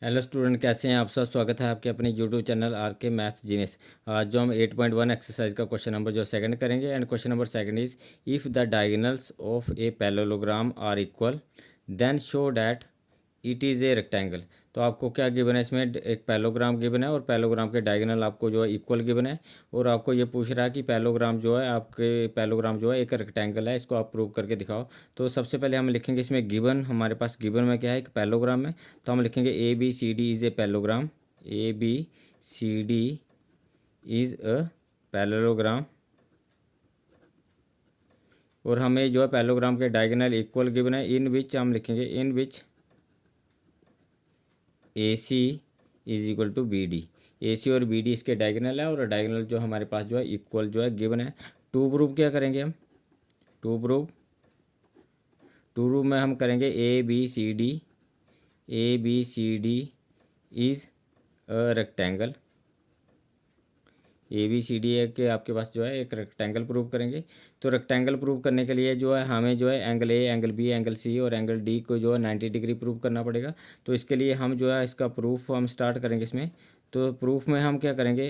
Hello student, कैसे हैं आप सब। स्वागत है आपके अपने YouTube channel R K maths genius. आज जो हम 8.1 एक्सरसाइज का क्वेश्चन नंबर जो सेकंड करेंगे। And question number second is if the diagonals of a parallelogram are equal then show that it is a rectangle. तो आपको क्या गिवन है, इसमें एक पैरेललोग्राम गिवन है और पैरेललोग्राम के डायगोनल आपको जो है इक्वल गिवन है। और आपको ये पूछ रहा है कि पैरेललोग्राम जो है आपके पैरेललोग्राम जो है एक रेक्टेंगल है, इसको आप प्रूव करके दिखाओ। तो सबसे पहले हम लिखेंगे इसमें गिवन, हमारे पास गिवन में क्या है, एक पैरेललोग्राम में। तो हम लिखेंगे A B C D is a parallelogram. A B C D is a parallelogram. और हमें जो है पैरेललोग्राम के डायगोनल इक्वल गिवन है, इन विच हम लिखेंगे in which A C is equal to B D. A C और बी डी इसके डायगोनल है और डायगोनल जो हमारे पास जो है इक्वल जो है गिवन है। टू प्रूव क्या करेंगे हम, टू प्रूव में हम करेंगे A B C D. A B C D is a rectangle. A B C D है कि आपके पास जो है एक रेक्टेंगल प्रूव करेंगे। तो रेक्टेंगल प्रूव करने के लिए जो है हमें जो है angle A, angle B, angle C और एंगल डी को जो है 90 डिग्री प्रूव करना पड़ेगा। तो इसके लिए हम जो है इसका प्रूफ हम स्टार्ट करेंगे इसमें। तो प्रूफ में हम क्या करेंगे,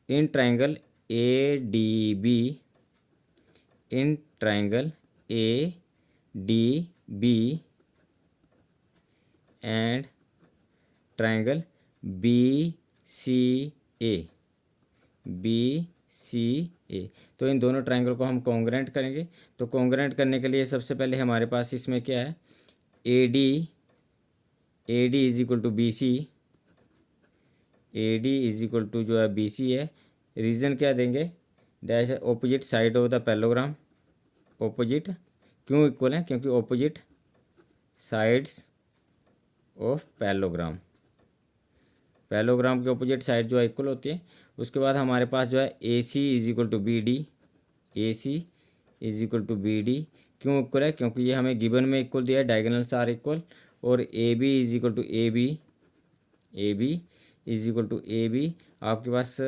in triangle A D B, in triangle A D B and triangle B C A, B C A. तो इन दोनों ट्राइंगल को हम कॉन्ग्रेंट करेंगे। तो कॉन्ग्रेंट करने के लिए सबसे पहले हमारे पास इसमें क्या है, A D is equal to B C. A D is equal to जो है बी सी है। रीज़न क्या देंगे, dash opposite side of the parallelogram. Opposite क्यों इक्वल है, क्योंकि opposite sides of parallelogram, parallelogram की ऑपोजिट साइड जो है इक्वल होती है। उसके बाद हमारे पास जो है A C is equal to B D. A C is equal to B D क्यों इक्वल है, क्योंकि ये हमें गिवन में इक्वल दिया है, डायगोनल्स आर इक्वल। और A B is equal to A B, A B is equal to A B आपके पास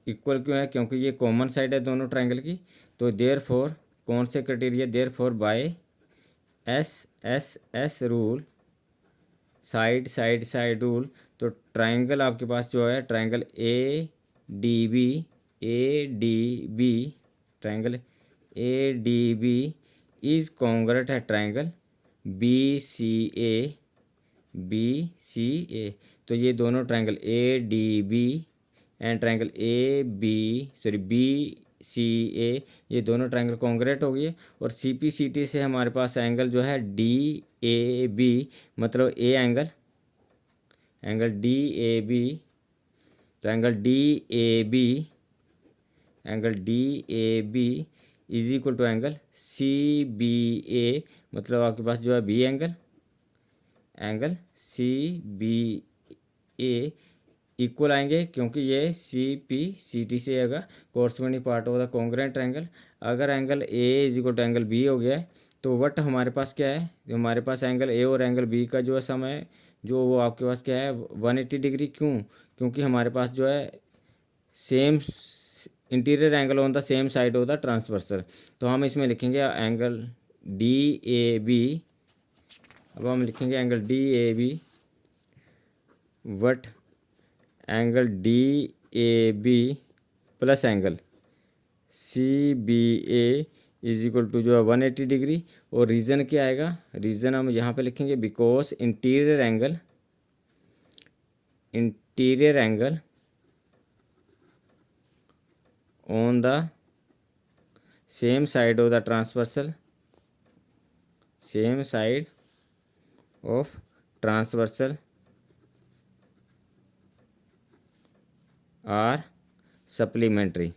इक्वल क्यों है, क्योंकि ये कॉमन साइड है दोनों ट्राइंगल की। तो देयर फॉर कौन से criteria, therefore by S rule, side side side rule. तो ट्राइंगल आपके पास जो है triangle A D B, A D B, triangle A D B is congruent है triangle B C A, B C A. तो ये दोनों triangle A D B and triangle B C A, ये दोनों ट्राइंगल कॉन्ग्रेंट हो गए। और सी P C T से हमारे पास एंगल जो है डी ए बी, मतलब A angle, angle D A B. तो angle D A B, angle D A B is equal to angle C B A, मतलब आपके पास जो है B angle, angle C B A equal आएंगे, क्योंकि ये सी पी सी टी से आएगा corresponding part of the congruent triangle. अगर angle A is equal to angle B हो गया है तो वट हमारे पास क्या है, हमारे पास एंगल ए और एंगल बी का जो है समय जो वो आपके पास क्या है 180 डिग्री। क्यों, क्योंकि हमारे पास जो है same interior angle on the same side of the transversal. तो हम इसमें लिखेंगे एंगल डी ए बी। अब हम लिखेंगे angle D A B what angle D A B plus angle C B A is equal to जो है 180 degree. और रीज़न क्या आएगा, रीज़न हम यहाँ पे लिखेंगे because interior angle on the same side of the transversal, same side of transversal are supplementary.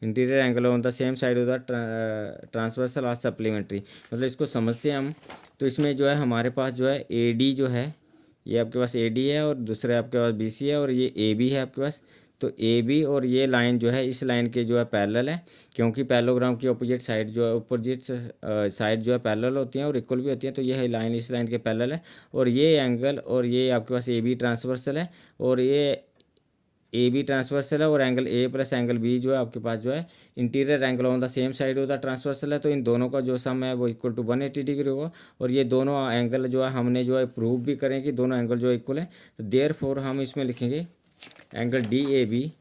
Interior angle on the same side of the transversal are supplementary, मतलब इसको समझते हैं हम। तो इसमें जो है हमारे पास जो है ए डी जो है, ये आपके पास ए डी है और दूसरे आपके पास बी सी है और ये ए बी है आपके पास। तो ए बी और ये लाइन जो है इस लाइन के जो है पैरेलल है, क्योंकि पैरेललोग्राम की अपोजिट साइड जो है अपोजिट साइड जो है पैरेलल होती हैं और इक्वल भी होती हैं। तो ये है लाइन इस लाइन के पैरेलल है। और ये एंगल और ये आपके पास ए बी ट्रांसवर्सल है और ये ए बी ट्रांसवर्सल है और angle A plus angle B जो है आपके पास जो है interior angle on the same side होता है ट्रांसवर्सल है, तो इन दोनों का जो सम है वो इक्वल टू 180 डिग्री होगा। और ये दोनों एंगल जो है हमने जो है प्रूव भी करें कि दोनों एंगल जो है इक्वल है। तो देयरफॉर हम इसमें लिखेंगे एंगल डी ए बी,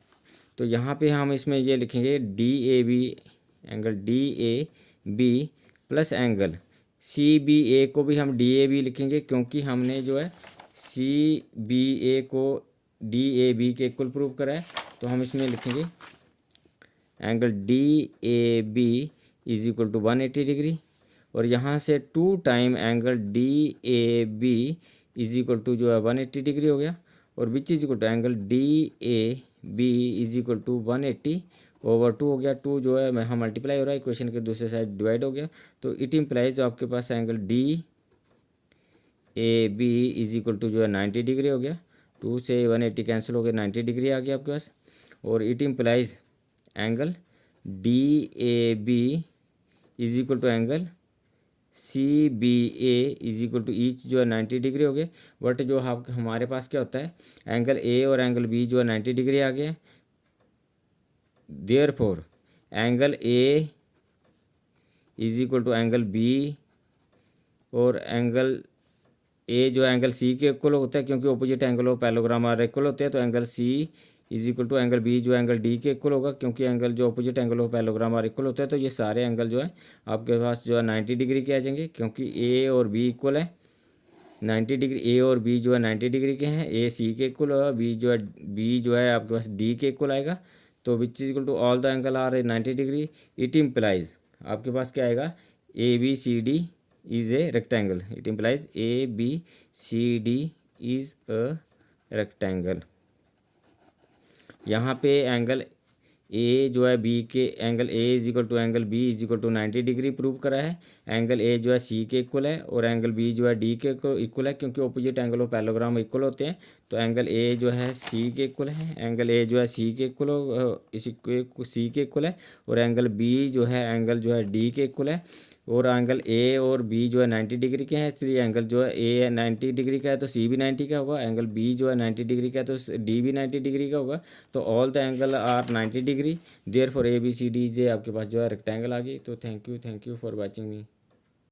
तो यहाँ पे हम इसमें ये लिखेंगे D A B, angle D A B plus angle C B A को भी हम डी ए बी लिखेंगे, क्योंकि हमने जो है सी बी ए को डी ए बी के इक्वल प्रूव करा है। तो हम इसमें लिखेंगे angle D A B is equal to 180 degree, और यहाँ से 2 time angle D A B is equal to जो है 180 डिग्री हो गया, और which is equal to angle D A B is equal to 180 over 2 हो गया। 2 जो है यहाँ मल्टीप्लाई हो रहा है, इक्वेशन के दूसरे साइड डिवाइड हो गया। तो इट इम्प्लाइज जो आपके पास angle D A B is equal to जो है 90 डिग्री हो गया। 2 से 180 कैंसिल हो गया, 90 डिग्री आ गया आपके पास। और it implies angle D A B is equal to angle C B A is equal to each जो है 90 डिग्री हो गए। बट जो हमारे पास क्या होता है, एंगल ए और एंगल बी जो है 90 डिग्री आ गया। Therefore angle A is equal to angle B और एंगल ए जो है एंगल सी के इक्वल होता है, क्योंकि opposite angle of parallelogram are equal होते हैं। तो angle C is equal to angle B जो एंगल डी के इक्वल होगा, क्योंकि एंगल जो opposite angle of parallelogram are equal होते हैं। तो ये सारे एंगल जो है आपके पास जो है 90 डिग्री के आ जाएंगे, क्योंकि ए और बी इक्वल है 90 डिग्री। ए और बी जो है 90 डिग्री के हैं, ए सी के इक्वल होगा, बी जो है आपके पास डी के इक्वल आएगा। तो which is equal to all the angle are 90 degree. It implies आपके पास क्या आएगा, A B C D is a rectangle. It implies A B C D is a rectangle. यहाँ पे एंगल ए जो है बी के angle A is equal to angle B is equal to 90 degree prove करा है। Angle A जो है सी के इक्वल है और एंगल बी जो है डी के इक्वल है, क्योंकि opposite angle of parallelogram equal होते हैं। तो एंगल ए जो है सी के इक्वल है, एंगल ए जो है सी के इक्वल सी के इक्वल है, और एंगल बी जो है डी के इक्वल है। और एंगल ए और बी जो है 90 डिग्री के हैं, इसलिए एंगल जो है ए 90 डिग्री का है तो सी भी 90 का होगा। एंगल बी जो है 90 डिग्री का है तो डी भी 90 डिग्री का होगा। तो all the angle are 90 degree. Therefore A B C D जे आपके पास जो है रेक्टेंगल आ गई। तो thank you for watching me.